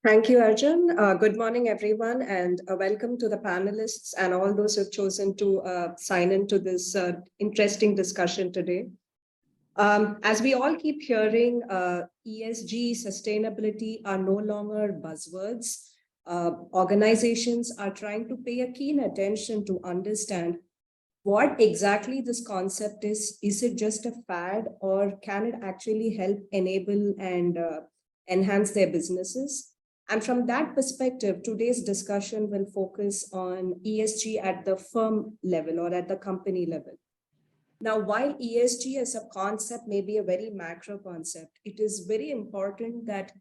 Thank you, Arjun. Good morning, everyone, and welcome to the panelists and all those who have chosen to sign into this interesting discussion today. As we all keep hearing, ESG, sustainability are no longer buzzwords. Organizations are trying to pay a keen attention to understand what exactly this concept is. Is it just a fad, or can it actually help enable and enhance their businesses? And from that perspective, today's discussion will focus on ESG at the firm level or at the company level. Now, while ESG as a concept may be a very macro concept, it is very important that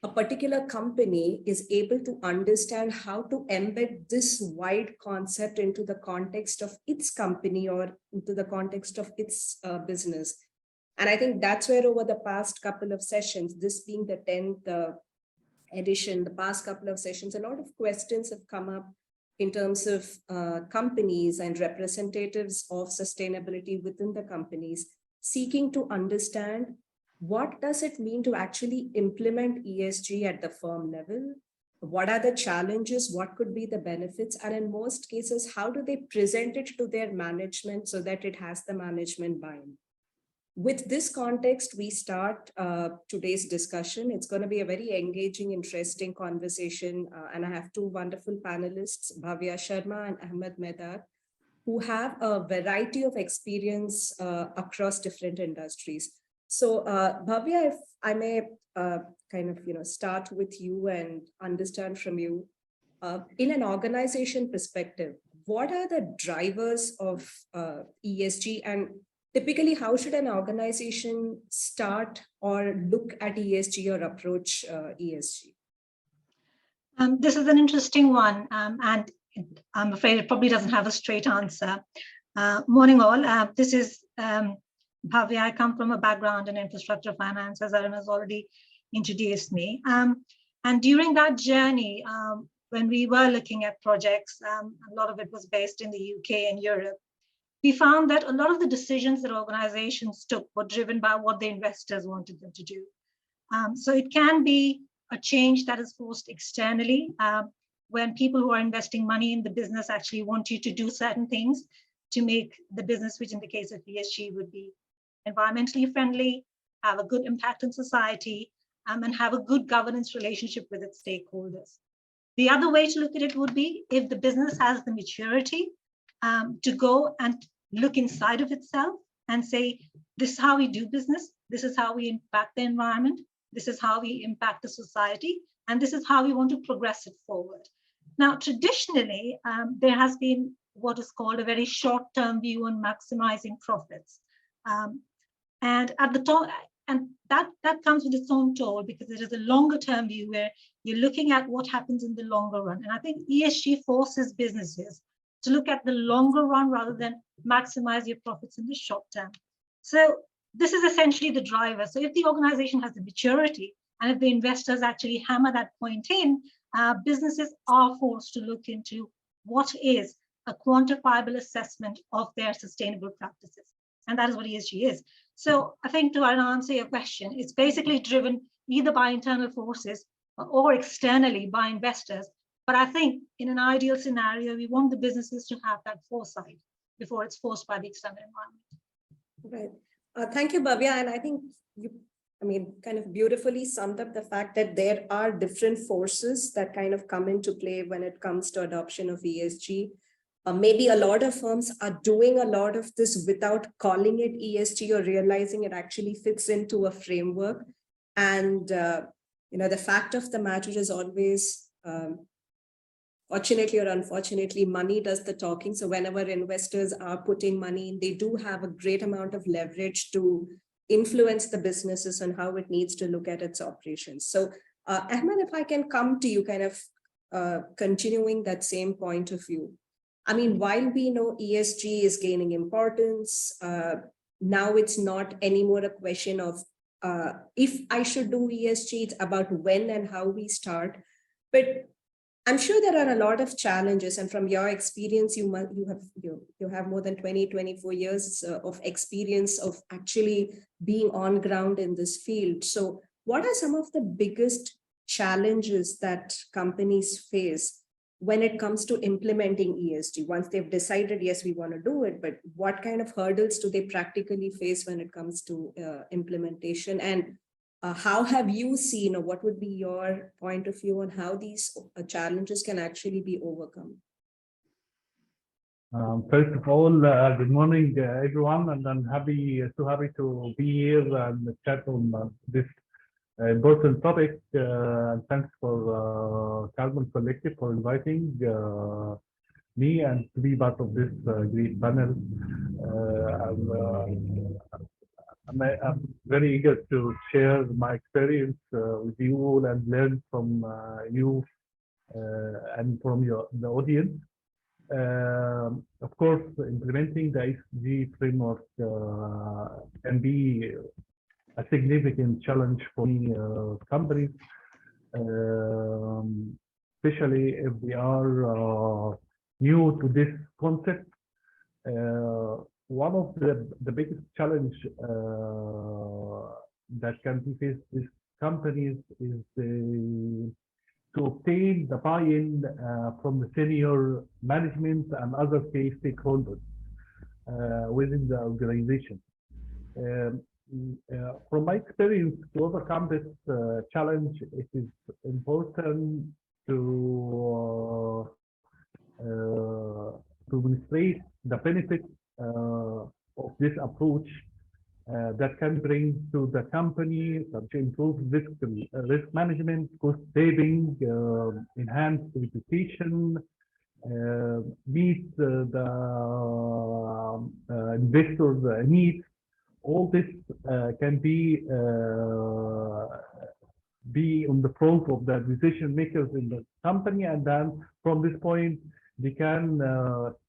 a particular company is able to understand how to embed this wide concept into the context of its company or into the context of its business. And I think that's where over the past couple of sessions, this being the 10th edition, the past couple of sessions, a lot of questions have come up in terms of companies and representatives of sustainability within the companies, seeking to understand what does it mean to actually implement ESG at the firm level? What are the challenges? What could be the benefits? And in most cases, how do they present it to their management so that it has the management buy-in? With this context, we start today's discussion. It's going to be a very engaging, interesting conversation. And I have two wonderful panelists, Bhavya Sharma and Ahmed Medhat, who have a variety of experience across different industries. So Bhavya, if I may start with you and understand from you, in an organization perspective, what are the drivers of ESG, and typically how should an organization start or look at ESG or approach ESG? This is an interesting one, and I'm afraid it probably doesn't have a straight answer. Morning all, this is Bhavya. I come from a background in infrastructure finance, as Aruna has already introduced me. And during that journey, when we were looking at projects, a lot of it was based in the UK and Europe, we found that a lot of the decisions that organizations took were driven by what the investors wanted them to do. So it can be a change that is forced externally, when people who are investing money in the business actually want you to do certain things to make the business, which in the case of ESG would be environmentally friendly, have a good impact on society, and have a good governance relationship with its stakeholders. The other way to look at it would be if the business has the maturity to go and look inside of itself and say, this is how we do business, this is how we impact the environment, this is how we impact the society, and this is how we want to progress it forward. Now, traditionally, there has been what is called a very short-term view on maximizing profits. And at the top, and that comes with its own toll, because it is a longer-term view where you're looking at what happens in the longer run. And I think ESG forces businesses to look at the longer run rather than maximize your profits in the short term. So this is essentially the driver. So if the organization has the maturity, and if the investors actually hammer that point in, businesses are forced to look into what is a quantifiable assessment of their sustainable practices. And that is what ESG is. So I think to answer your question, it's basically driven either by internal forces or externally by investors. But I think in an ideal scenario, we want the businesses to have that foresight before it's forced by the external environment. Right. Thank you, Bhavya. And I think you, kind of beautifully summed up the fact that there are different forces that kind of come into play when it comes to adoption of ESG. Maybe a lot of firms are doing a lot of this without calling it ESG or realizing it actually fits into a framework. And, the fact of the matter is always, fortunately or unfortunately, money does the talking. So whenever investors are putting money in, they do have a great amount of leverage to influence the businesses on how it needs to look at its operations. So Ahmed, if I can come to you kind of continuing that same point of view. While we know ESG is gaining importance, now it's not anymore a question of if I should do ESG, it's about when and how we start. But I'm sure there are a lot of challenges, and from your experience, you have more than 24 years of experience of actually being on ground in this field. So what are some of the biggest challenges that companies face when it comes to implementing ESG? Once they've decided, yes, we want to do it, but what kind of hurdles do they practically face when it comes to implementation? And how have you seen, or what would be your point of view on how these challenges can actually be overcome? First of all, good morning, everyone, and I'm so happy to be here and chat on this important topic. And thanks for Carbon Collective for inviting me and to be part of this great panel. I'm very eager to share my experience with you all and learn from you and from the audience. Of course, implementing the ESG framework can be a significant challenge for many companies, especially if they are new to this concept. One of the biggest challenge that can be faced with companies is to obtain the buy-in from the senior management and other key stakeholders within the organization. From my experience, to overcome this challenge, it is important to demonstrate the benefits of this approach that can bring to the company, such improve risk management, cost saving, enhanced reputation, meet the investors' needs. All this can be on the front of the decision makers in the company, and then from this point they can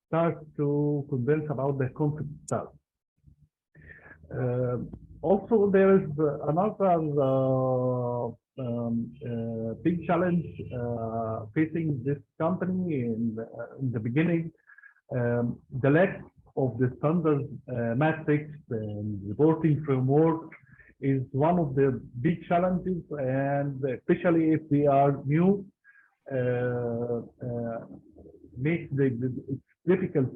start to convince about the concept itself. Also, there is another big challenge facing this company in the beginning. The lack of the standard metrics and reporting framework is one of the big challenges, and especially if we are new, makes it's difficult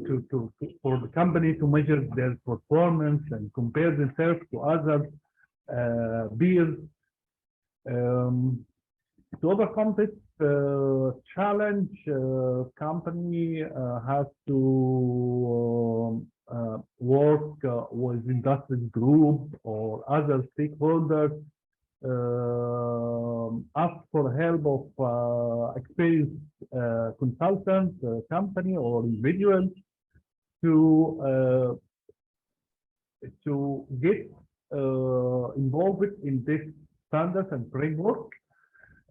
for the company to measure their performance and compare themselves to other peers. To overcome this challenge, company has to work with industry group or other stakeholders, ask for help of experienced consultants, company or individuals to get involved in this standards and framework.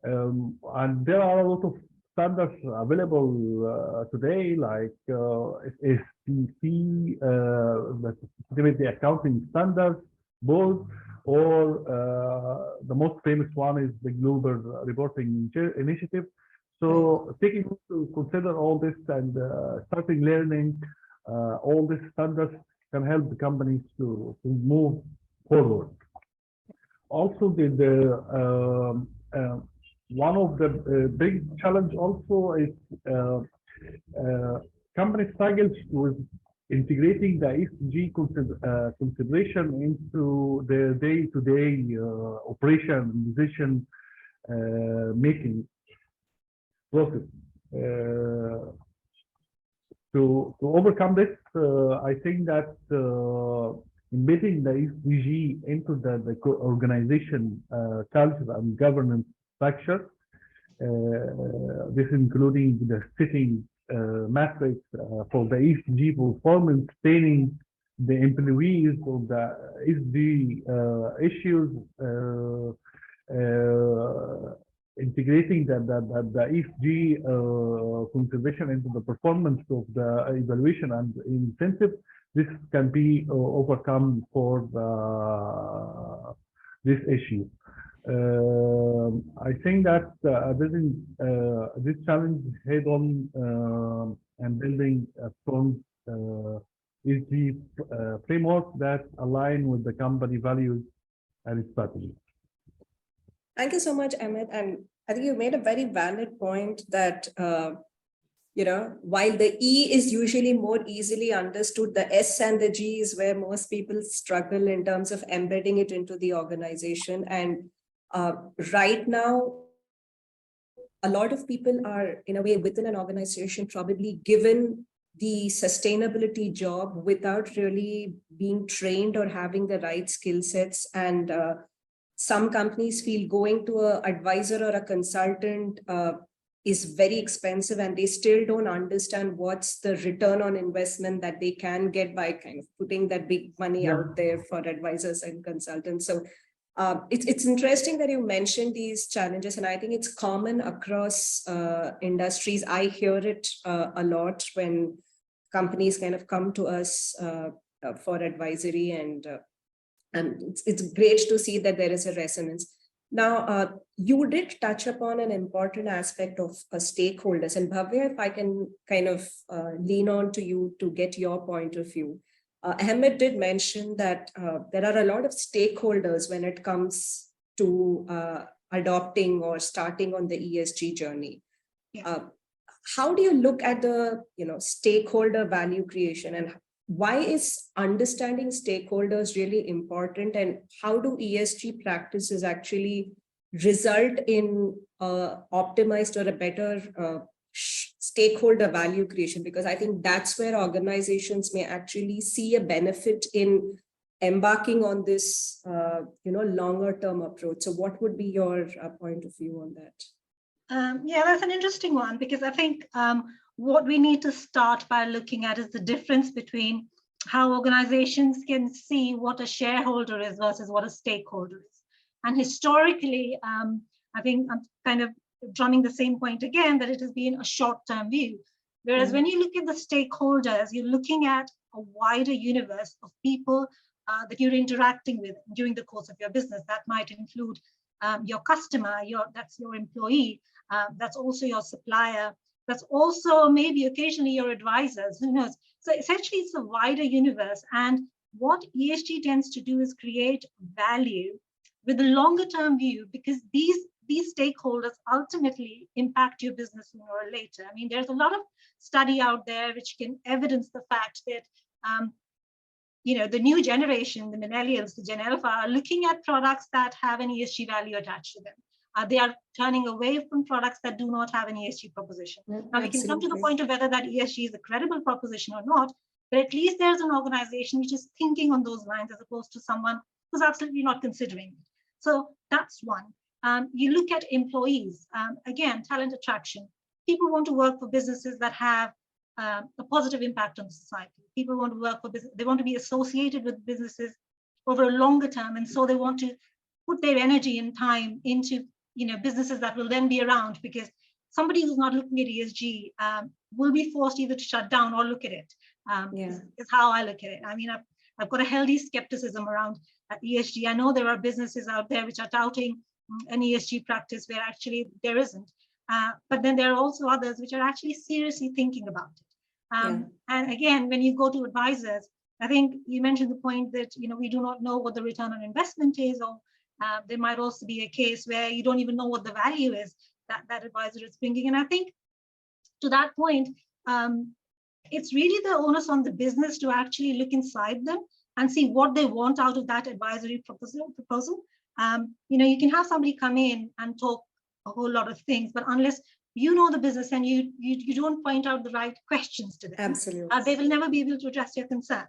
And there are a lot of standards available today, like S.A.E, the Sustainability Accounting Standards Board, or the most famous one is the Global Reporting Initiative. So taking into consider all this and starting learning all these standards can help the companies to move forward. Also, one of the big challenge also is company struggles with integrating the ESG consideration into their day-to-day operation and decision making process. To overcome this, I think that embedding the ESG into the organization culture and governance structure, this including the setting metrics for the ESG performance, training the employees of the ESG issues, integrating the ESG consideration into the performance of the evaluation and incentive. This can be overcome for this issue. I think that this challenge head-on and building a strong ESG framework that align with the company values and strategy. Thank you so much, Ahmed. And I think you made a very valid point that, while the E is usually more easily understood, the S and the G is where most people struggle in terms of embedding it into the organization. And right now, a lot of people are, in a way, within an organization, probably given the sustainability job without really being trained or having the right skill sets. And some companies feel going to an advisor or a consultant is very expensive, and they still don't understand what's the return on investment that they can get by kind of putting that big money out there for advisors and consultants. So it's interesting that you mentioned these challenges, and I think it's common across industries. I hear it a lot when companies kind of come to us for advisory, and it's great to see that there is a resonance. Now, you did touch upon an important aspect of stakeholders, and Bhavya, if I can kind of lean on to you to get your point of view. Ahmed did mention that there are a lot of stakeholders when it comes to adopting or starting on the ESG journey. Yeah. How do you look at the stakeholder value creation, and why is understanding stakeholders really important, and how do ESG practices actually result in optimized or a better stakeholder value creation? Because I think that's where organizations may actually see a benefit in embarking on this longer term approach. So what would be your point of view on that? Yeah, that's an interesting one, because I think what we need to start by looking at is the difference between how organizations can see what a shareholder is versus what a stakeholder is. And historically, I think I'm kind of drumming the same point again, that it has been a short-term view. Whereas when you look at the stakeholders, you're looking at a wider universe of people that you're interacting with during the course of your business. That might include your customer, that's your employee, that's also your supplier, that's also maybe occasionally your advisors, who knows. So essentially it's a wider universe, and what ESG tends to do is create value with a longer term view, because these stakeholders ultimately impact your business sooner or later. I mean, there's a lot of study out there which can evidence the fact that the new generation, the millennials, the Gen Alpha, are looking at products that have an ESG value attached to them. They are turning away from products that do not have an ESG proposition. Now, we can come to the point of whether that ESG is a credible proposition or not, but at least there's an organization which is thinking on those lines as opposed to someone who's absolutely not considering it. So that's one. You look at employees, again, talent attraction. People want to work for businesses that have a positive impact on society. People want to work for business, they want to be associated with businesses over a longer term, and so they want to put their energy and time into businesses that will then be around, because somebody who's not looking at ESG will be forced either to shut down or look at it. Is how I look at it. I mean, I've got a healthy skepticism around ESG. I know there are businesses out there which are touting an ESG practice where actually there isn't. But then there are also others which are actually seriously thinking about it. And again, when you go to advisors, I think you mentioned the point that we do not know what the return on investment is, or there might also be a case where you don't even know what the value is that advisor is bringing. And I think to that point, it's really the onus on the business to actually look inside them and see what they want out of that advisory proposal. You can have somebody come in and talk a whole lot of things, but unless you know the business and you don't point out the right questions to them, absolutely, they will never be able to address your concerns.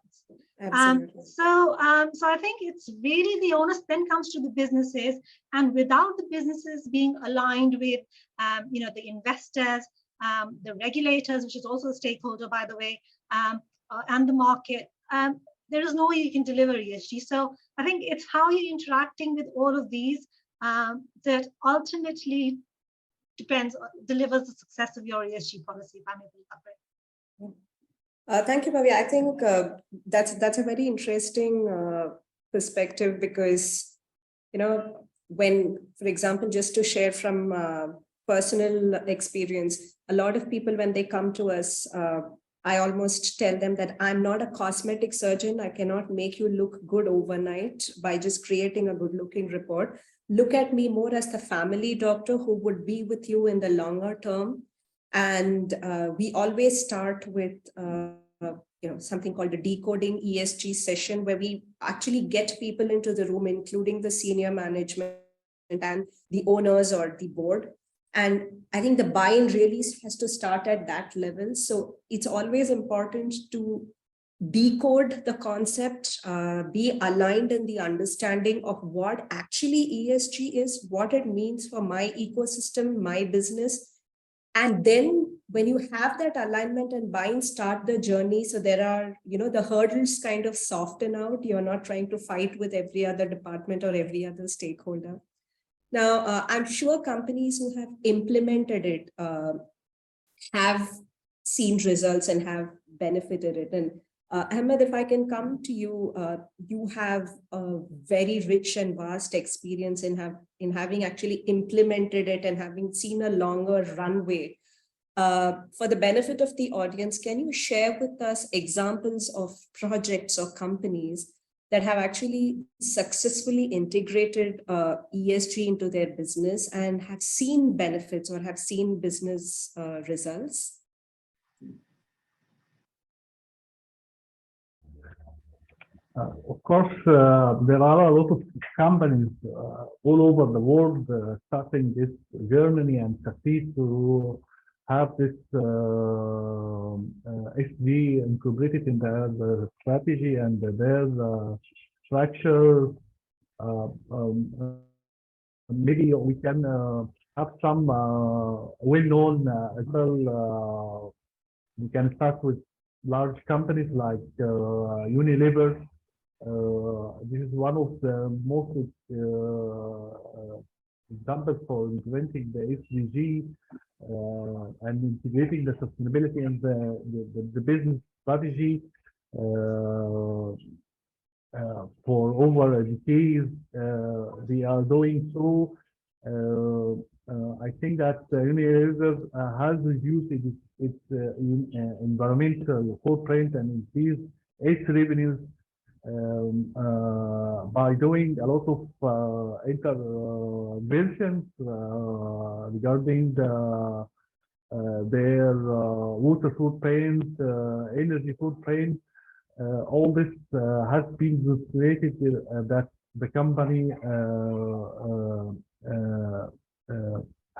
Absolutely. So I think it's really the onus then comes to the businesses, and without the businesses being aligned with the investors, the regulators, which is also a stakeholder, by the way, and the market, there is no way you can deliver ESG. So I think it's how you're interacting with all of these that ultimately delivers the success of your ESG policy, if I may put it that way. Thank you, Bhavya. I think that's a very interesting perspective, because when, for example, just to share from personal experience, a lot of people, when they come to us, I almost tell them that I'm not a cosmetic surgeon. I cannot make you look good overnight by just creating a good looking report. look at me more as the family doctor who would be with you in the longer term. And we always start with something called a decoding ESG session, where we actually get people into the room, including the senior management and the owners or the board. And I think the buy-in really has to start at that level. So it's always important to decode the concept, be aligned in the understanding of what actually ESG is, what it means for my ecosystem, my business. And then when you have that alignment and buy-in, start the journey. So there are, the hurdles kind of soften out. You're not trying to fight with every other department or every other stakeholder. Now, I'm sure companies who have implemented it have seen results and have benefited it. And Ahmed, if I can come to you, you have a very rich and vast experience in having actually implemented it and having seen a longer runway. For the benefit of the audience, can you share with us examples of projects or companies that have actually successfully integrated ESG into their business and have seen benefits or have seen business results? Of course, there are a lot of companies all over the world starting this journey and succeed to have this ESG incorporated in their strategy and their structure. Maybe we can have some well-known example. We can start with large companies like Unilever. This is one of the most examples for implementing the SDG and integrating the sustainability in the business strategy for over a decade. They are doing so. I think that Unilever has reduced its environmental footprint and increased its revenues by doing a lot of interventions regarding their water footprint, energy footprint. All this has been demonstrated that the company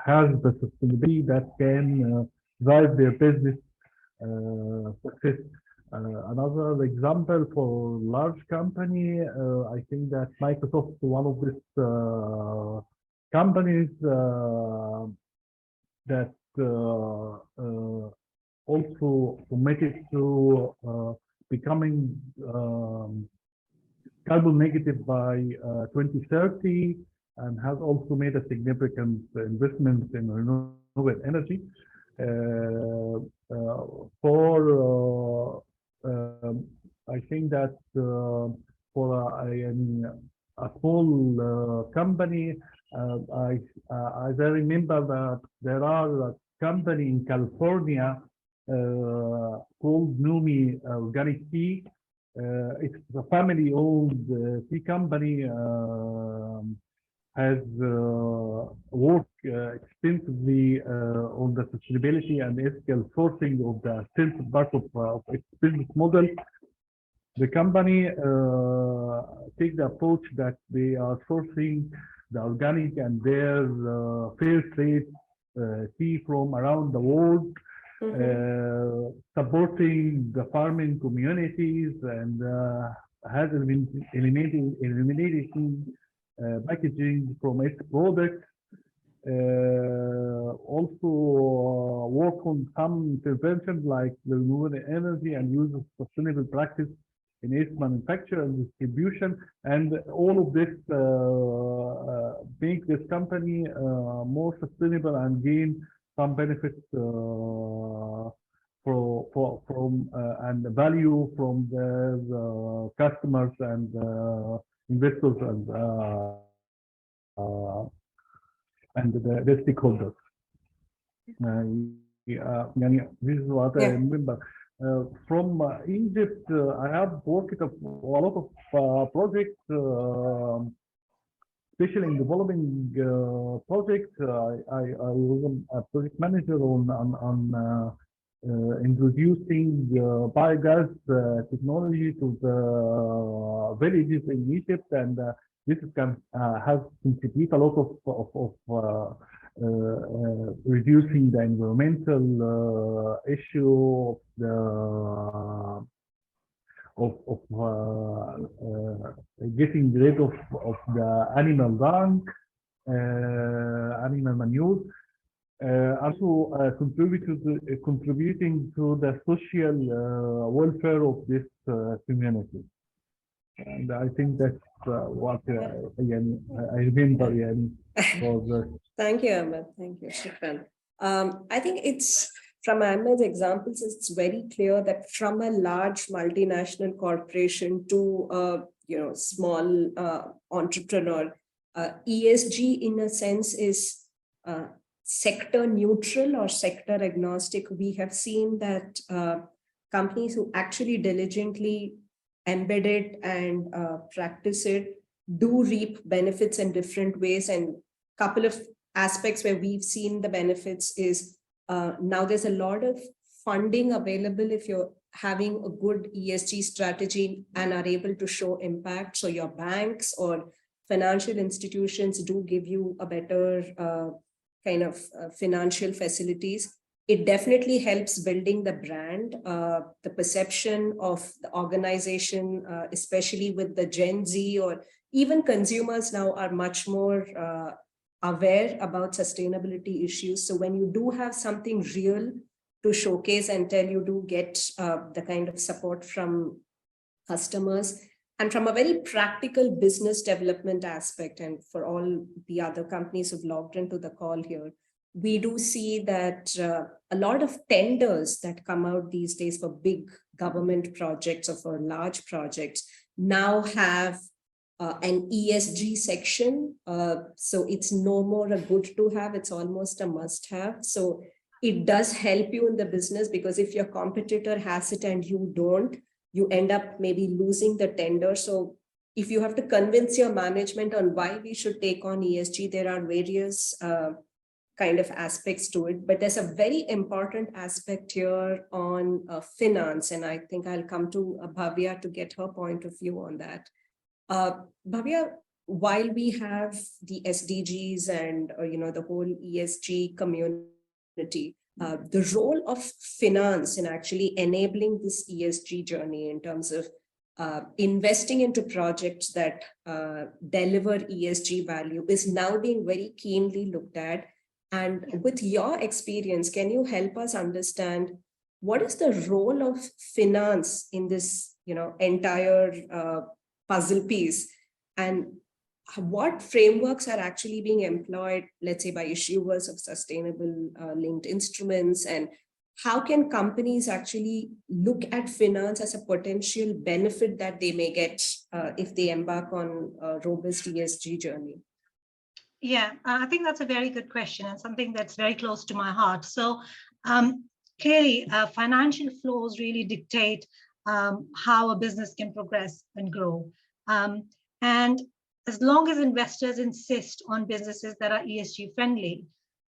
has the sustainability that can drive their business success. Another example for large company, I think that Microsoft is one of these companies that also committed to becoming carbon negative by 2030 and has also made a significant investment in renewable energy. I think that for a small company, as I remember that there are a company in California called Numi Organic Tea. It's a family-owned tea company. Has worked extensively on the sustainability and ethical sourcing of the central part of its business model. The company take the approach that they are sourcing the organic and their fair trade tea from around the world, supporting the farming communities, and has eliminated packaging from its products. Also work on some interventions like the renewable energy and use of sustainable practice in its manufacture and distribution. And all of this make this company more sustainable and gain some benefits from and value from their customers and investors and the stakeholders. This is what I remember. From Egypt, I have worked a lot of projects, especially in developing projects. I was a project manager on introducing biogas technology to the villages in Egypt, and this can has contributed a lot of reducing the environmental issue of the getting rid of the animal dung, animal manure. Also contributing to the social welfare of this community. And I think that's what I remember for the. Thank you, Ahmed. Thank you, Shukran. I think it's from Ahmed's examples, it's very clear that from a large multinational corporation to a small entrepreneur, ESG in a sense is sector neutral or sector agnostic. We have seen that companies who actually diligently embed it and practice it do reap benefits in different ways. And a couple of aspects where we've seen the benefits is now there's a lot of funding available if you're having a good ESG strategy and are able to show impact. So your banks or financial institutions do give you a better kind of financial facilities. It definitely helps building the brand, the perception of the organization, especially with the Gen Z, or even consumers now are much more aware about sustainability issues. So when you do have something real to showcase and tell, you do get the kind of support from customers. And from a very practical business development aspect, and for all the other companies who've logged into the call here, we do see that a lot of tenders that come out these days for big government projects or for large projects now have an ESG section. So it's no more a good to have, it's almost a must have. So it does help you in the business, because if your competitor has it and you don't, you end up maybe losing the tender. So if you have to convince your management on why we should take on ESG, there are various kind of aspects to it, but there's a very important aspect here on finance. And I think I'll come to Bhavya to get her point of view on that. Bhavya, while we have the SDGs and the whole ESG community, the role of finance in actually enabling this ESG journey in terms of investing into projects that deliver ESG value is now being very keenly looked at. And with your experience, can you help us understand what is the role of finance in this entire puzzle piece, and what frameworks are actually being employed, let's say by issuers of sustainable linked instruments, and how can companies actually look at finance as a potential benefit that they may get if they embark on a robust ESG journey? Yeah, I think that's a very good question and something that's very close to my heart. So clearly, financial flows really dictate how a business can progress and grow. And as long as investors insist on businesses that are ESG friendly,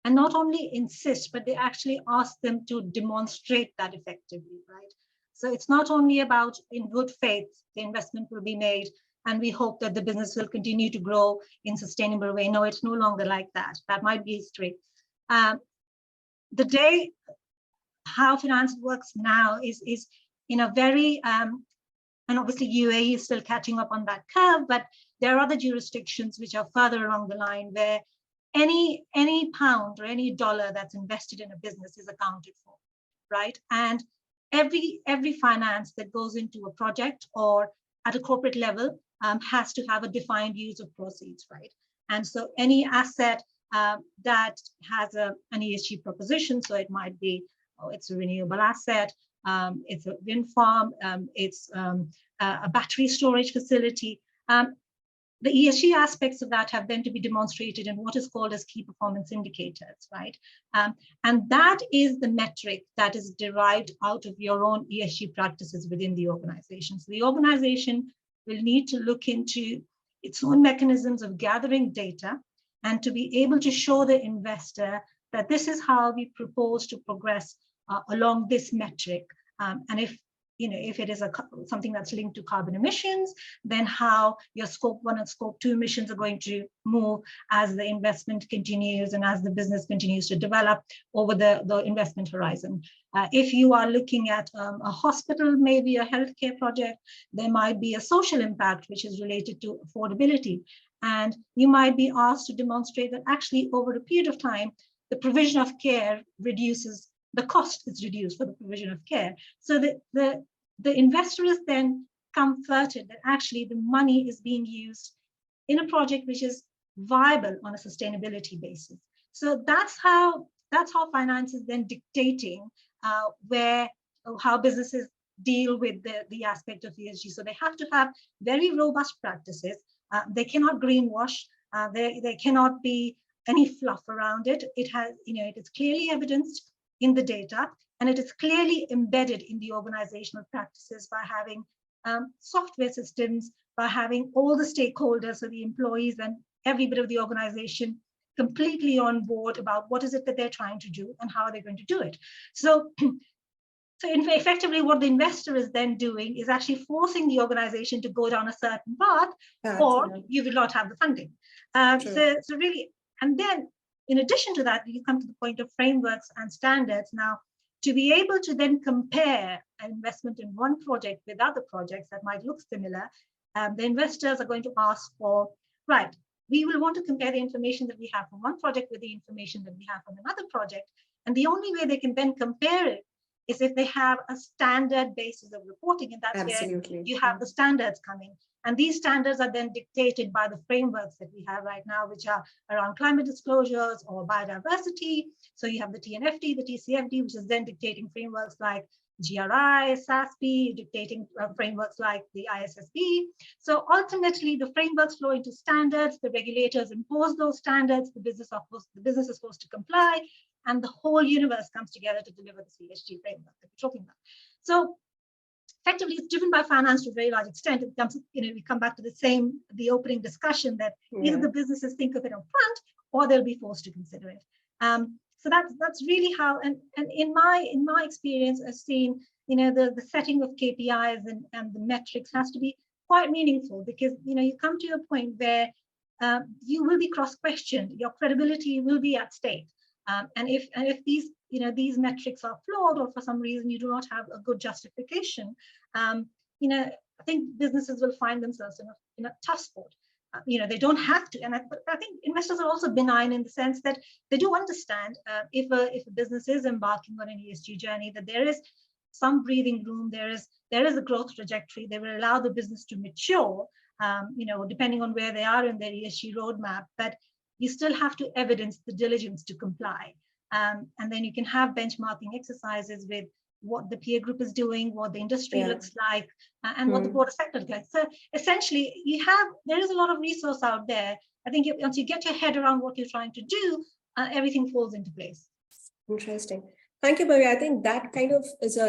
and not only insist, but they actually ask them to demonstrate that effectively, right? So it's not only about in good faith, the investment will be made, and we hope that the business will continue to grow in sustainable way. No, it's no longer like that. That might be history. The day how finance works now is in a very, and obviously UAE is still catching up on that curve, but there are other jurisdictions which are further along the line where any pound or any dollar that's invested in a business is accounted for, right? And every finance that goes into a project or at a corporate level has to have a defined use of proceeds, right? And so any asset that has an ESG proposition, so it might be, it's a renewable asset, it's a wind farm, it's a battery storage facility. The ESG aspects of that have then to be demonstrated in what is called as key performance indicators, right? And that is the metric that is derived out of your own ESG practices within the organization. So the organization will need to look into its own mechanisms of gathering data and to be able to show the investor that this is how we propose to progress along this metric. And if it is something that's linked to carbon emissions, then how your scope 1 and scope 2 emissions are going to move as the investment continues and as the business continues to develop over the investment horizon. If you are looking at a hospital, maybe a healthcare project, there might be a social impact which is related to affordability. And you might be asked to demonstrate that actually over a period of time, the provision of care reduces, the cost is reduced for the provision of care. So the investor is then comforted that actually the money is being used in a project which is viable on a sustainability basis. So that's how finance is then dictating how businesses deal with the aspect of ESG. So they have to have very robust practices. They cannot greenwash. There cannot be any fluff around it. It is clearly evidenced in the data, and it is clearly embedded in the organizational practices by having software systems, by having all the stakeholders, so the employees and every bit of the organization completely on board about what is it that they're trying to do and how are they going to do it. So effectively what the investor is then doing is actually forcing the organization to go down a certain path, or you will not have the funding. So really, and then in addition to that, you come to the point of frameworks and standards. Now, to be able to then compare an investment in one project with other projects that might look similar, the investors are going to ask for, right, we will want to compare the information that we have from one project with the information that we have from another project. And the only way they can then compare it is if they have a standard basis of reporting, and that's where you have the standards coming. And these standards are then dictated by the frameworks that we have right now, which are around climate disclosures or biodiversity. So you have the TNFD, the TCFD, which is then dictating frameworks like GRI, SASP, dictating frameworks like the ISSB. So ultimately, the frameworks flow into standards, the regulators impose those standards, the business is supposed to comply, and the whole universe comes together to deliver the ESG framework that we're talking about. So effectively, it's driven by finance to a very large extent. It comes, we come back to the opening discussion that either the businesses think of it up front or they'll be forced to consider it. So that's really how, and in my experience, I've seen, the setting of KPIs and the metrics has to be quite meaningful, because, you come to a point where you will be cross-questioned, your credibility will be at stake. And if these metrics are flawed, or for some reason you do not have a good justification, I think businesses will find themselves in a tough spot. They don't have to, but I think investors are also benign in the sense that they do understand if a business is embarking on an ESG journey, that there is some breathing room, there is a growth trajectory. They will allow the business to mature, depending on where they are in their ESG roadmap, but you still have to evidence the diligence to comply. And then you can have benchmarking exercises with what the peer group is doing, what the industry looks like, and what the broader sector looks like. So essentially, there is a lot of resource out there. I think once you get your head around what you're trying to do, everything falls into place. Interesting. Thank you, Bhavya. I think that kind of is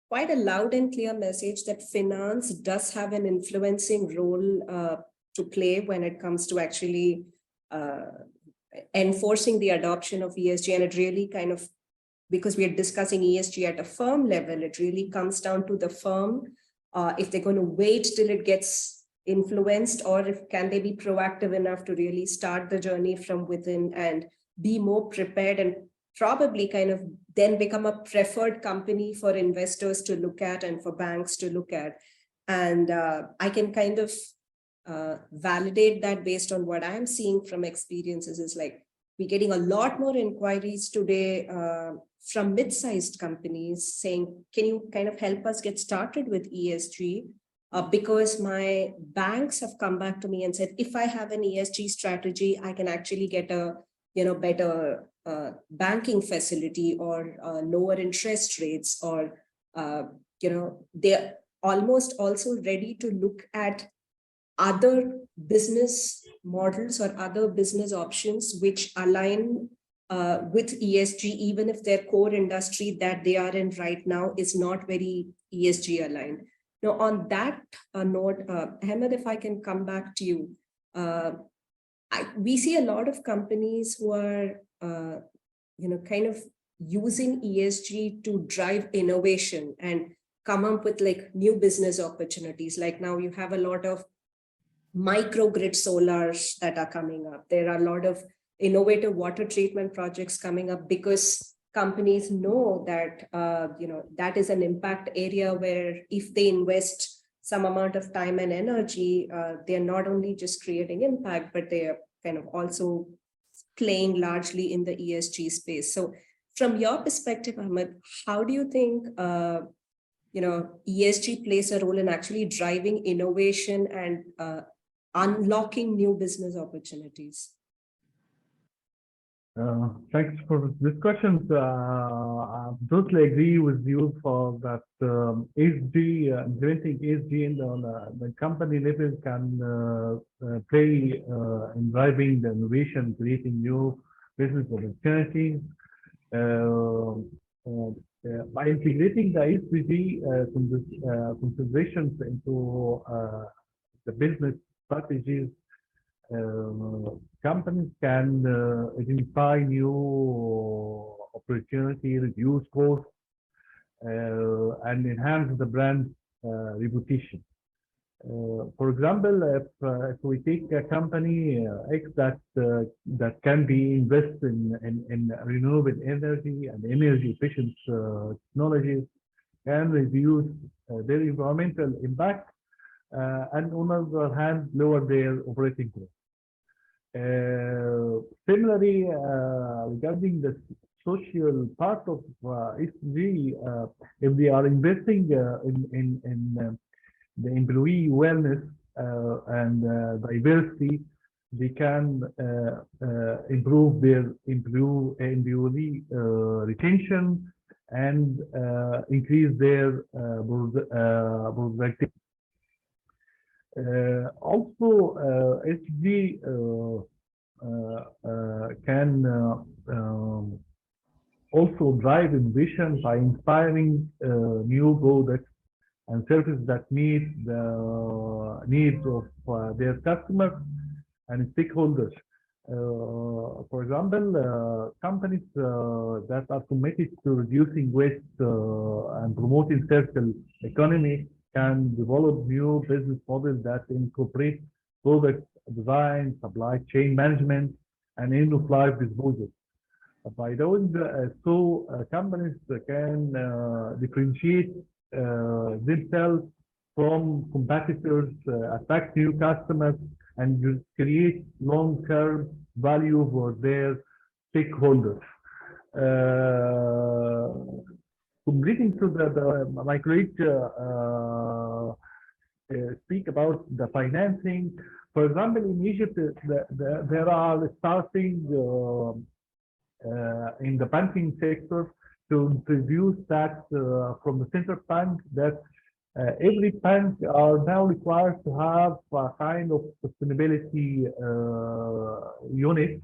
quite a loud and clear message that finance does have an influencing role to play when it comes to actually enforcing the adoption of ESG. And it really kind of, because we are discussing ESG at a firm level, it really comes down to the firm, if they're going to wait till it gets influenced, or can they be proactive enough to really start the journey from within and be more prepared, and probably kind of then become a preferred company for investors to look at and for banks to look at. And I can kind of validate that based on what I'm seeing from experiences, is like we're getting a lot more inquiries today from mid-sized companies saying, can you kind of help us get started with ESG? Because my banks have come back to me and said, if I have an ESG strategy, I can actually get a better banking facility, or lower interest rates, or they're almost also ready to look at other business models or other business options which align with ESG, even if their core industry that they are in right now is not very ESG aligned. Now, on that note, Ahmed, if I can come back to you, we see a lot of companies who are, kind of using ESG to drive innovation and come up with like new business opportunities. Like now you have a lot of microgrid solars that are coming up. There are a lot of innovative water treatment projects coming up because companies know that, that is an impact area where if they invest some amount of time and energy, they're not only just creating impact, but they are kind of also playing largely in the ESG space. So from your perspective, Ahmed, how do you think, ESG plays a role in actually driving innovation and unlocking new business opportunities? Thanks for this question. I totally agree with you for that. ESG, implementing ESG in the company level can play in driving the innovation, creating new business opportunities. By integrating the ESG considerations into the business strategies, companies can identify new opportunities, reduce costs, and enhance the brand reputation. For example, if we take a company X that can be invested in renewable energy and energy efficient technologies, can reduce their environmental impact, and on the other hand, lower their operating costs. Similarly, regarding the social part of ESG, if they are investing in the employee wellness and diversity, they can improve their employee retention and increase their productivity. Also, ESG can also drive innovation by inspiring new products and services that meet the needs of their customers and stakeholders. For example, companies that are committed to reducing waste and promoting circular economy can develop new business models that incorporate product design, supply chain management, and end-of-life disposal. By doing so, companies can differentiate themselves from competitors, attract new customers, and create long-term value for their stakeholders. Completing to my colleague speak about the financing. For example, in Egypt, there are starting in the banking sector to introduce that from the central bank that every bank are now required to have a kind of sustainability unit,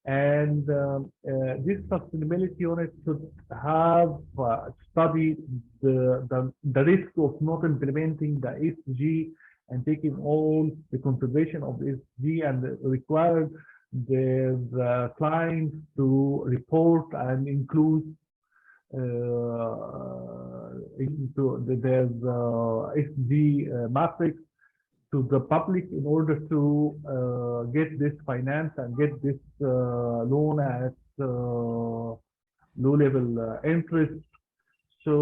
and this sustainability unit should have studied the risk of not implementing the ESG and taking all the consideration of ESG, and required the clients to report and include into their ESG matrix to the public in order to get this finance and get this loan at low level interest. So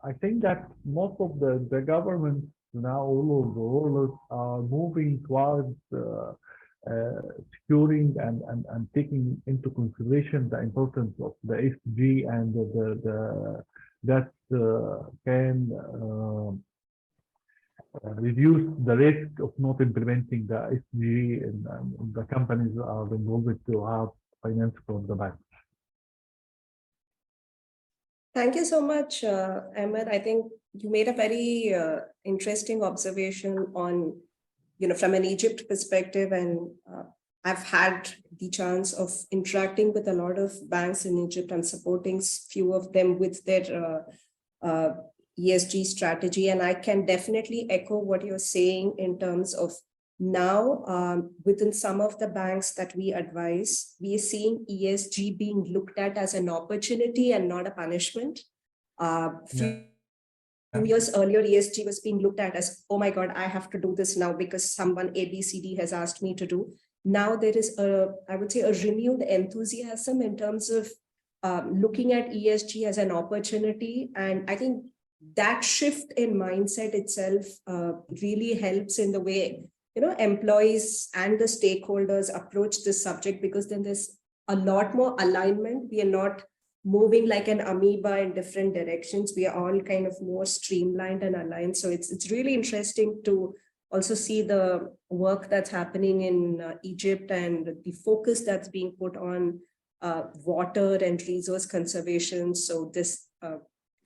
I think that most of the governments now all over the world are moving towards securing and taking into consideration the importance of the ESG and that can reduce the risk of not implementing the ESG, and the companies are involved to have finance from the bank. Thank you so much, Ahmed. I think you made a very interesting observation on, from an Egypt perspective, and I've had the chance of interacting with a lot of banks in Egypt and supporting few of them with their ESG strategy. And I can definitely echo what you're saying in terms of now, within some of the banks that we advise, we are seeing ESG being looked at as an opportunity and not a punishment. Few years earlier, ESG was being looked at as, oh my God, I have to do this now because someone ABCD has asked me to do. Now there is I would say, a renewed enthusiasm in terms of looking at ESG as an opportunity. And I think that shift in mindset itself really helps in the way, employees and the stakeholders approach this subject, because then there's a lot more alignment. We are not moving like an amoeba in different directions. We are all kind of more streamlined and aligned. So it's really interesting to also see the work that's happening in Egypt and the focus that's being put on water and resource conservation. So this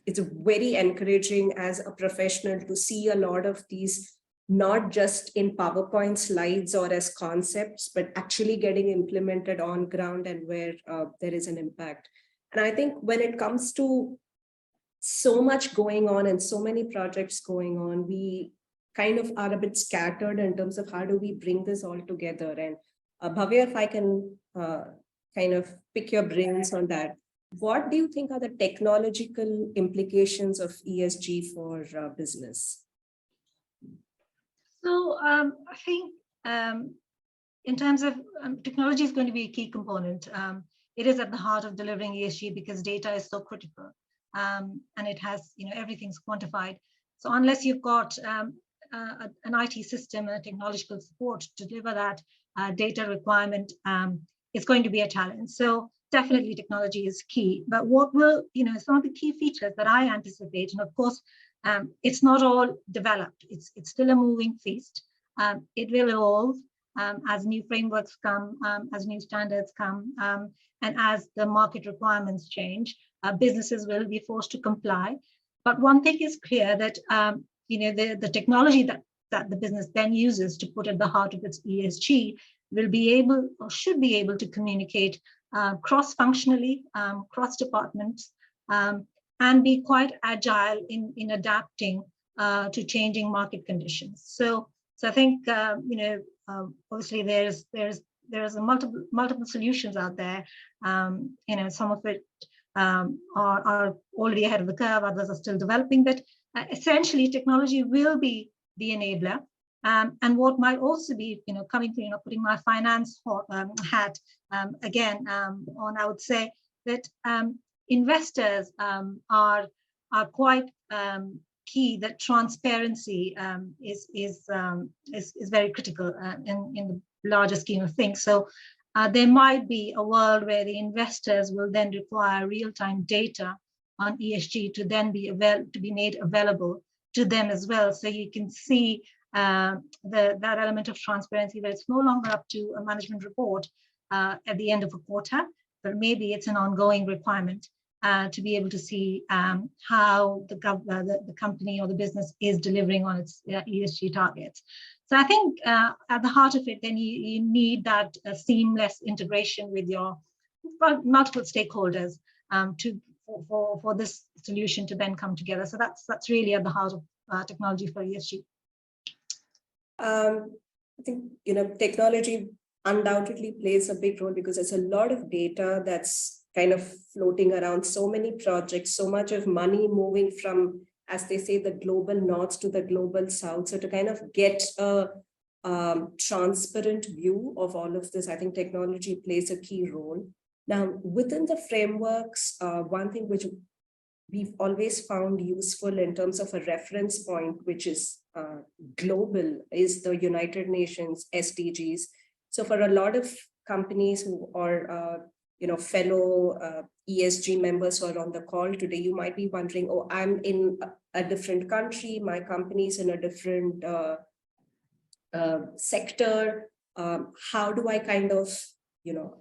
it's very encouraging as a professional to see a lot of these, not just in PowerPoint slides or as concepts, but actually getting implemented on ground and where there is an impact. And I think when it comes to so much going on and so many projects going on, we kind of are a bit scattered in terms of how do we bring this all together. And Bhavya, if I can kind of pick your brains on that, what do you think are the technological implications of ESG for business? So I think in terms of technology is going to be a key component. It is at the heart of delivering ESG because data is so critical, and it has, everything's quantified. So unless you've got an IT system and a technological support to deliver that data requirement, it's going to be a challenge. So definitely technology is key. But what will, some of the key features that I anticipate, and of course, it's not all developed. It's still a moving feast. It will evolve as new frameworks come, as new standards come, and as the market requirements change. Businesses will be forced to comply. But one thing is clear that the technology that the business then uses to put at the heart of its ESG will be able or should be able to communicate cross-functionally, cross-departments, and be quite agile in adapting to changing market conditions. So I think obviously there's a multiple solutions out there. Some of it are already ahead of the curve, others are still developing. But essentially, technology will be the enabler. And what might also be, coming to, putting my finance hat again on, I would say that investors are quite key. That transparency is very critical in the larger scheme of things. So there might be a world where the investors will then require real-time data on ESG to then be made available to them as well. So you can see that element of transparency where it's no longer up to a management report at the end of a quarter, but maybe it's an ongoing requirement to be able to see how the company or the business is delivering on its ESG targets. So I think at the heart of it, then you need that seamless integration with your multiple stakeholders for this solution to then come together. So that's really at the heart of technology for ESG. I think, technology undoubtedly plays a big role because there's a lot of data that's kind of floating around, so many projects, so much of money moving from, as they say, the global north to the global south. So to kind of get a transparent view of all of this, I think technology plays a key role. Now, within the frameworks, one thing which we've always found useful in terms of a reference point, which is global, is the United Nations SDGs. So for a lot of companies who are, fellow ESG members who are on the call today, you might be wondering, oh, I'm in a different country, my company's in a different sector. How do I kind of,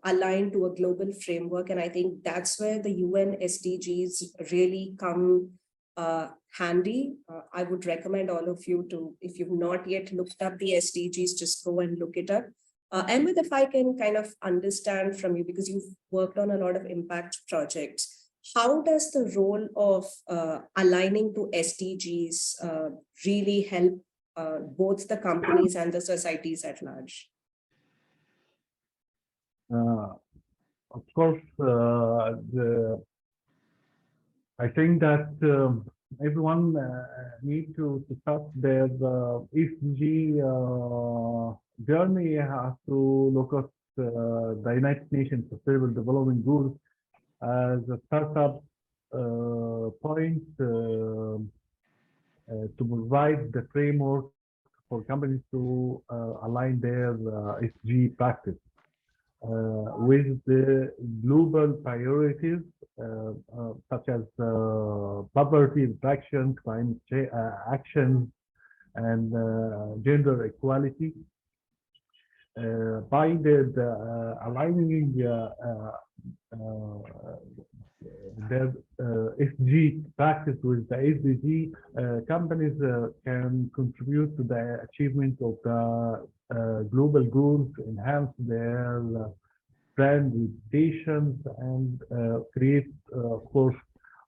align to a global framework? And I think that's where the UN SDGs really come handy. I would recommend all of you to, if you've not yet looked up the SDGs, just go and look it up. Ahmed, if I can kind of understand from you, because you've worked on a lot of impact projects, how does the role of aligning to SDGs really help both the companies and the societies at large? Of course, I think that everyone need to start their ESG journey has to look at the United Nations Sustainable Development Goals as a startup point to provide the framework for companies to align their ESG practice with the global priorities such as poverty reduction, climate change action, and gender equality. By aligning their ESG practice with the SDG, companies can contribute to the achievement of the global goals, enhance their brand reputations, and create, of course,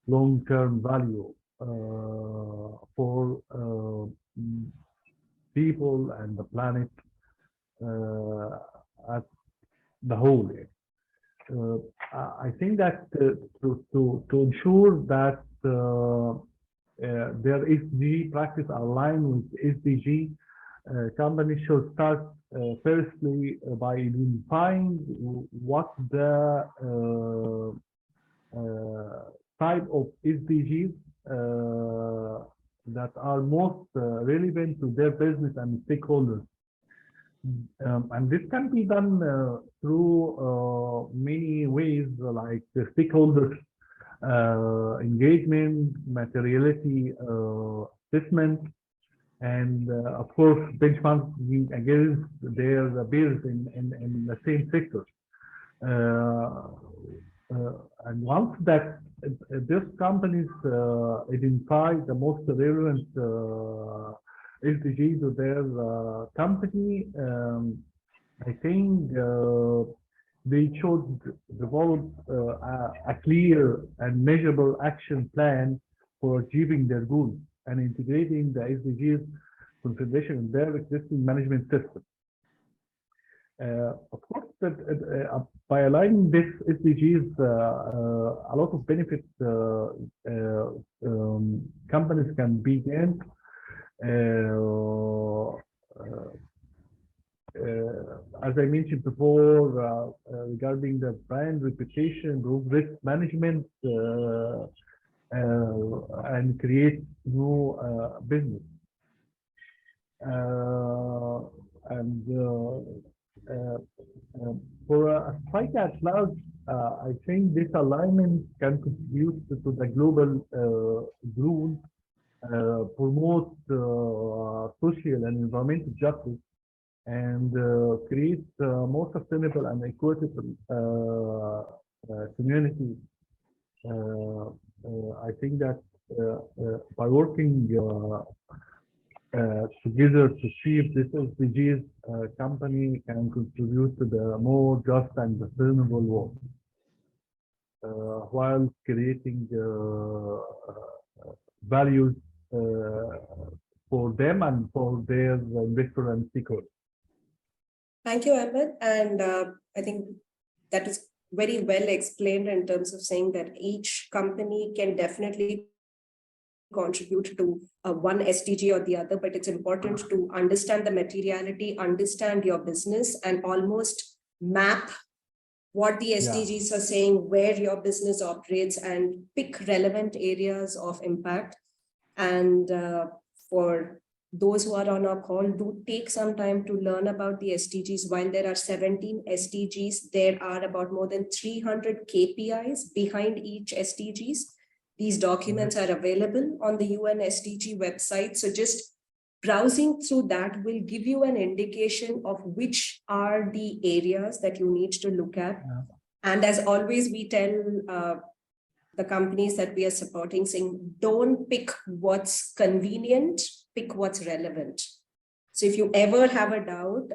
long-term value for people and the planet at the whole. I think that to ensure that their ESG practice aligned with SDG, companies should start firstly by identifying what the type of SDGs that are most relevant to their business and stakeholders. And this can be done through many ways, like the stakeholders engagement, materiality assessment, and of course benchmarking against their peers in the same sector. And once that these companies identify the most relevant SDGs to their company, I think they should develop a clear and measurable action plan for achieving their goals and integrating the SDGs consideration in their existing management system. Of course, by aligning this SDGs, a lot of benefits companies can be gained. As I mentioned before, regarding the brand reputation, risk management, and create new business. For a society at large, I think this alignment can contribute to the global goals, promote social and environmental justice, and create more sustainable and equitable community. I think that by working together to achieve this SDGs, company can contribute to the more just and sustainable world, while creating values for them and for their investor and stakeholders. Thank you, Ahmed. And I think that is very well explained in terms of saying that each company can definitely contribute to one SDG or the other, but it's important to understand the materiality, understand your business, and almost map what the SDGs are saying, where your business operates, and pick relevant areas of impact. And for those who are on our call, do take some time to learn about the SDGs. While there are 17 SDGs, there are about more than 300 KPIs behind each SDGs. These documents are available on the UN SDG website. So just browsing through that will give you an indication of which are the areas that you need to look at. And as always, we tell the companies that we are supporting, saying, don't pick what's convenient, pick what's relevant. So if you ever have a doubt,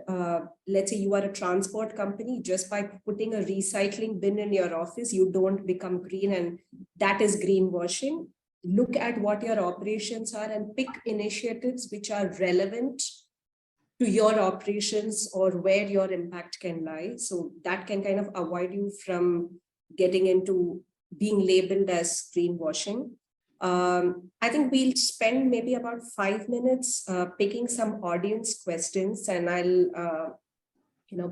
let's say you are a transport company, just by putting a recycling bin in your office, you don't become green, and that is greenwashing. look at what your operations are and pick initiatives which are relevant to your operations or where your impact can lie. So that can kind of avoid you from getting into being labeled as greenwashing. I think we'll spend maybe about 5 minutes picking some audience questions, and I'll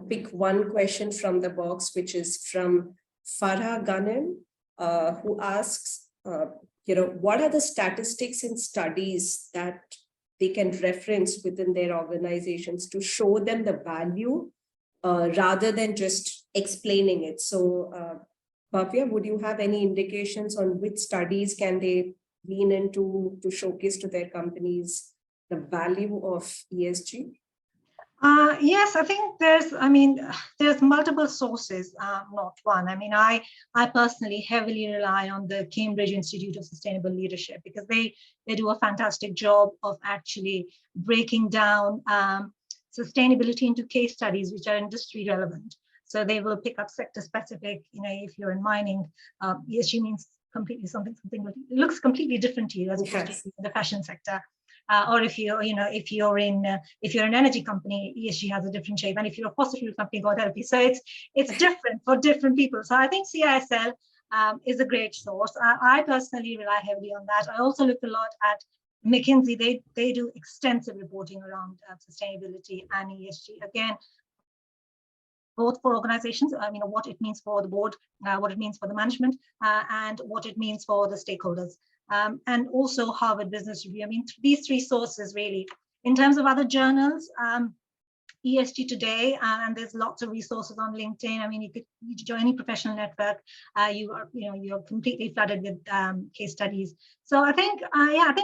pick one question from the box, which is from Farah Ghanem, who asks, what are the statistics and studies that they can reference within their organizations to show them the value rather than just explaining it? So, Bhavya, would you have any indications on which studies can they lean into to showcase to their companies the value of ESG? Yes, I think there's multiple sources, not one. I personally heavily rely on the Cambridge Institute of Sustainable Leadership, because they do a fantastic job of actually breaking down sustainability into case studies which are industry relevant. So they will pick up sector specific. If you're in mining, ESG means completely something it looks completely different to you as opposed to the fashion sector. Or if you're an energy company, ESG has a different shape, and if you're a fossil fuel company, God help you. So it's different for different people. So I think CISL is a great source. I personally rely heavily on that. I also look a lot at McKinsey. They do extensive reporting around sustainability and ESG. Again, both for organizations, what it means for the board, what it means for the management, and what it means for the stakeholders. And also Harvard Business Review. These three sources really. In terms of other journals, ESG Today, and there's lots of resources on LinkedIn. You join any professional network, you're completely flooded with case studies. So I think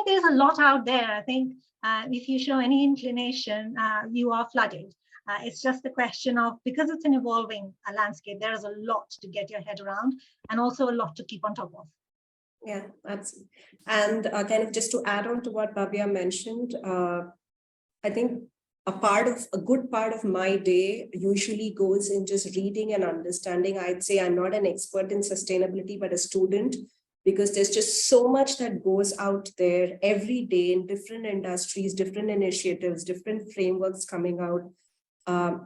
there's a lot out there. I think if you show any inclination, you are flooded. It's just a question of, because it's an evolving landscape, there is a lot to get your head around, and also a lot to keep on top of. Yeah, absolutely. And kind of just to add on to what Bhavya mentioned, I think a good part of my day usually goes in just reading and understanding. I'd say I'm not an expert in sustainability, but a student, because there's just so much that goes out there every day in different industries, different initiatives, different frameworks coming out.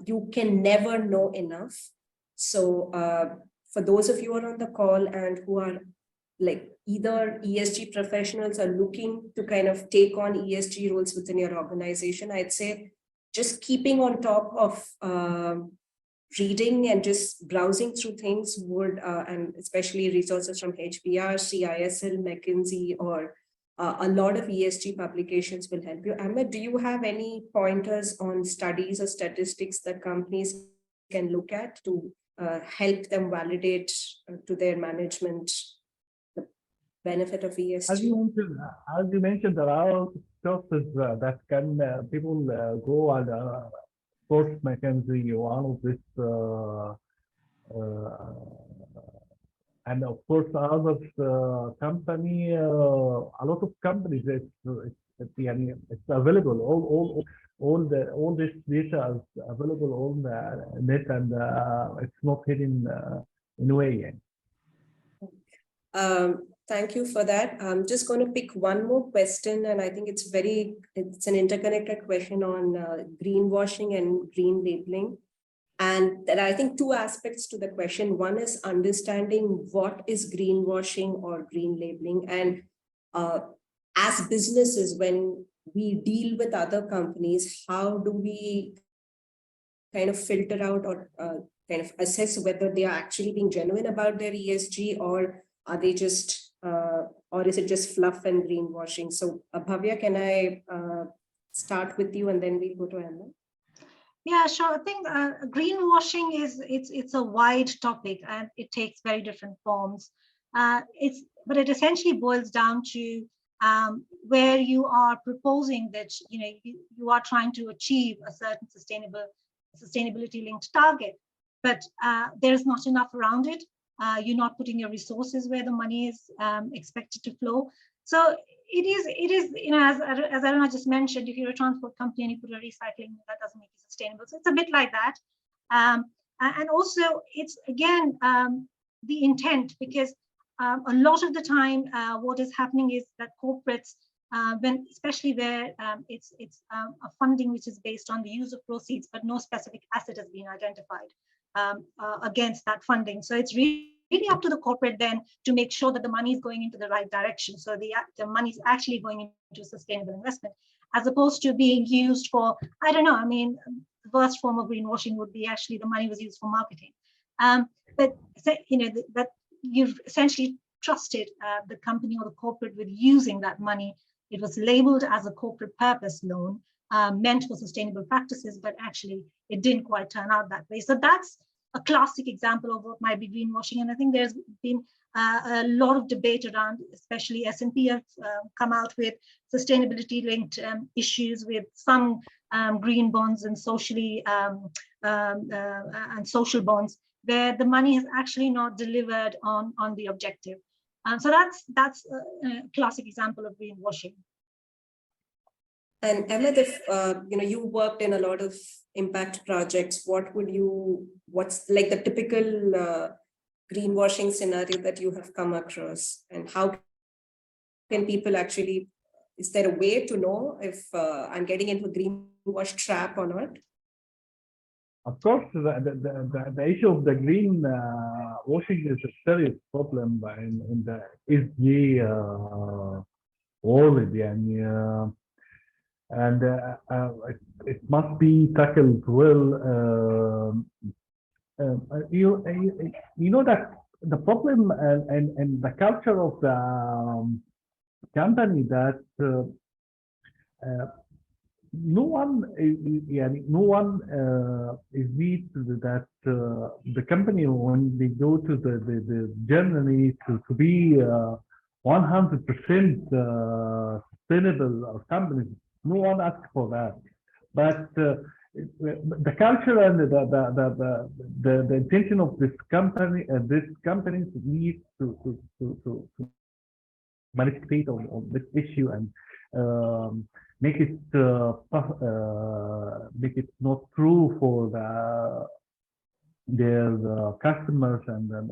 You can never know enough. So for those of you who are on the call and who are like either ESG professionals are looking to kind of take on ESG roles within your organization, I'd say just keeping on top of reading and just browsing through things would, and especially resources from HBR, CISL, McKinsey, or a lot of ESG publications will help you. Ahmed, do you have any pointers on studies or statistics that companies can look at to help them validate to their management the benefit of ESG? As you mentioned, there are sources that can people go and course McKinsey, one of this, and of course other company, a lot of companies. It's available. All this data is available on the net, and it's not hidden in a way. Thank you for that. I'm just going to pick one more question, and I think it's an interconnected question on greenwashing and green labeling. And there are, I think, two aspects to the question. One is understanding what is greenwashing or green labeling. And as businesses, when we deal with other companies, how do we kind of filter out or kind of assess whether they are actually being genuine about their ESG, or are they just, or is it just fluff and greenwashing? So Bhavya, can I start with you and then we go to Ahmed? Yeah, sure. I think greenwashing it's a wide topic, and it takes very different forms. But it essentially boils down to where you are proposing that you are trying to achieve a certain sustainability linked target, but there's not enough around it. You're not putting your resources where the money is expected to flow. So it is as Aruna just mentioned, if you're a transport company and you put a recycling, that doesn't make it sustainable. So it's a bit like that. And also it's again the intent, because a lot of the time, what is happening is that corporates, especially where it's a funding which is based on the use of proceeds, but no specific asset has been identified against that funding. So it's really up to the corporate then to make sure that the money is going into the right direction. So the money is actually going into sustainable investment, as opposed to being used for, I don't know, I mean, the worst form of greenwashing would be actually the money was used for marketing. But that you've essentially trusted the company or the corporate with using that money. It was labeled as a corporate purpose loan, meant for sustainable practices, but actually it didn't quite turn out that way. So that's a classic example of what might be greenwashing. And I think there's been a lot of debate around, especially S&P have come out with sustainability linked issues with some green bonds and socially and social bonds, where the money has actually not delivered on the objective. So that's a classic example of greenwashing. And Ahmed, if you worked in a lot of impact projects, what's like the typical greenwashing scenario that you have come across, and how can people actually, is there a way to know if I'm getting into a greenwash trap or not? Of course, the issue of the green washing is a serious problem in the ESG world, and it must be tackled well. You know that the problem and the culture of the company that no one is needs that the company, when they go to the journey to be 100% sustainable or companies, no one asks for that. But the culture and the intention of this company needs to participate on this issue and make it not true for their customers, and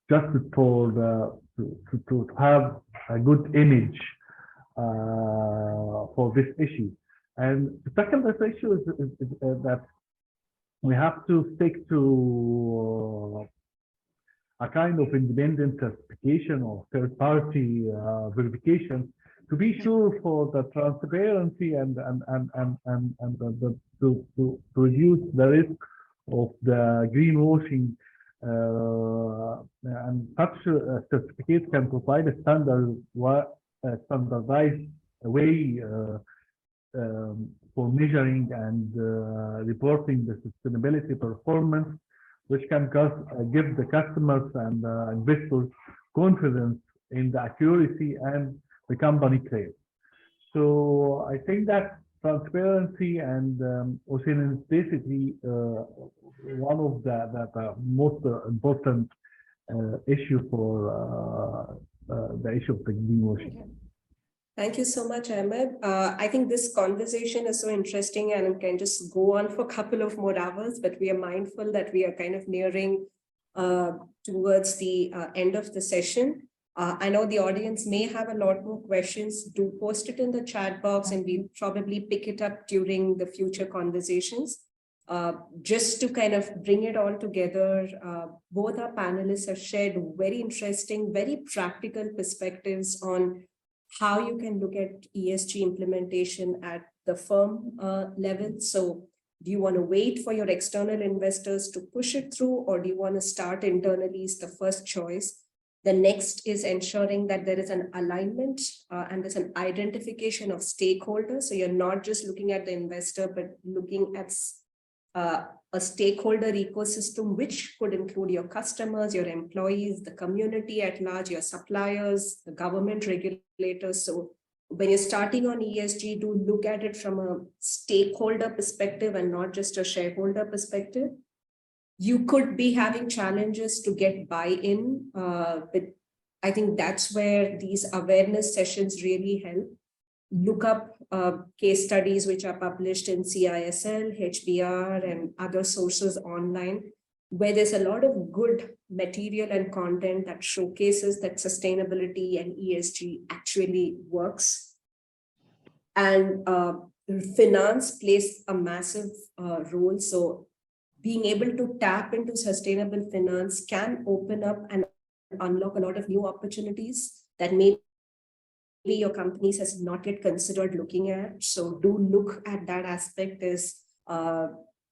just for to have a good image for this issue. And to tackle this issue is that we have to stick to a kind of independent certification or third-party verification to be sure for the transparency and to reduce the risk of the greenwashing. And such certificates can provide a standardized way for measuring and reporting the sustainability performance, which can give the customers and investors confidence in the accuracy and the company claim. So I think that transparency and authenticity one of the most important issue for the issue of the greenwashing. Okay. Thank you so much, Ahmed. I think this conversation is so interesting and can just go on for a couple of more hours, but we are mindful that we are kind of nearing towards the end of the session. I know the audience may have a lot more questions. Do post it in the chat box and we'll probably pick it up during the future conversations. Just to kind of bring it all together, both our panelists have shared very interesting, very practical perspectives on how you can look at ESG implementation at the firm level. So do you want to wait for your external investors to push it through, or do you want to start internally is the first choice? The next is ensuring that there is an alignment and there's an identification of stakeholders. So you're not just looking at the investor, but looking at a stakeholder ecosystem, which could include your customers, your employees, the community at large, your suppliers, the government regulators. So when you're starting on ESG, do look at it from a stakeholder perspective and not just a shareholder perspective. You could be having challenges to get buy-in, but I think that's where these awareness sessions really help. Look up case studies which are published in CISL, HBR, and other sources online. where there's a lot of good material and content that showcases that sustainability and ESG actually works. And finance plays a massive role. So being able to tap into sustainable finance can open up and unlock a lot of new opportunities that maybe your companies has not yet considered looking at. So do look at that aspect. Is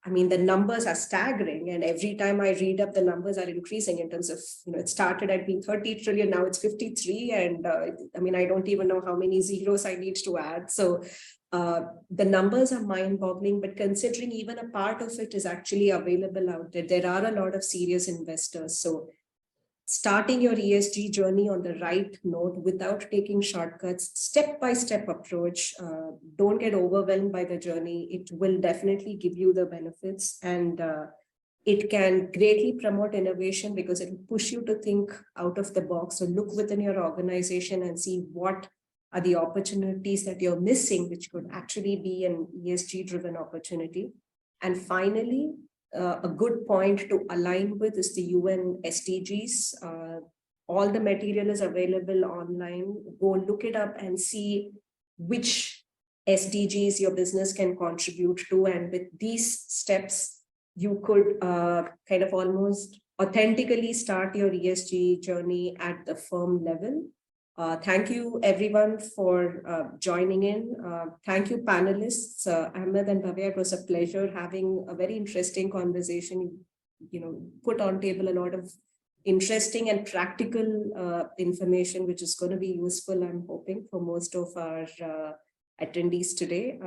I mean, the numbers are staggering, and every time I read up, the numbers are increasing in terms of, it started at being 30 trillion, now it's 53. And I mean, I don't even know how many zeros I need to add. So the numbers are mind-boggling, but considering even a part of it is actually available out there, there are a lot of serious investors. So starting your ESG journey on the right note without taking shortcuts, step-by-step approach, don't get overwhelmed by the journey. It will definitely give you the benefits, and it can greatly promote innovation because it will push you to think out of the box. So look within your organization and see what are the opportunities that you're missing, which could actually be an ESG-driven opportunity. And finally, a good point to align with is the UN SDGs. All the material is available online. Go look it up and see which SDGs your business can contribute to. And with these steps, you could kind of almost authentically start your ESG journey at the firm level. Thank you everyone for joining in. Thank you panelists, Ahmed and Bhavya. It was a pleasure having a very interesting conversation. Put on table a lot of interesting and practical information, which is going to be useful, I'm hoping, for most of our attendees today.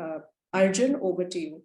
Arjun, over to you.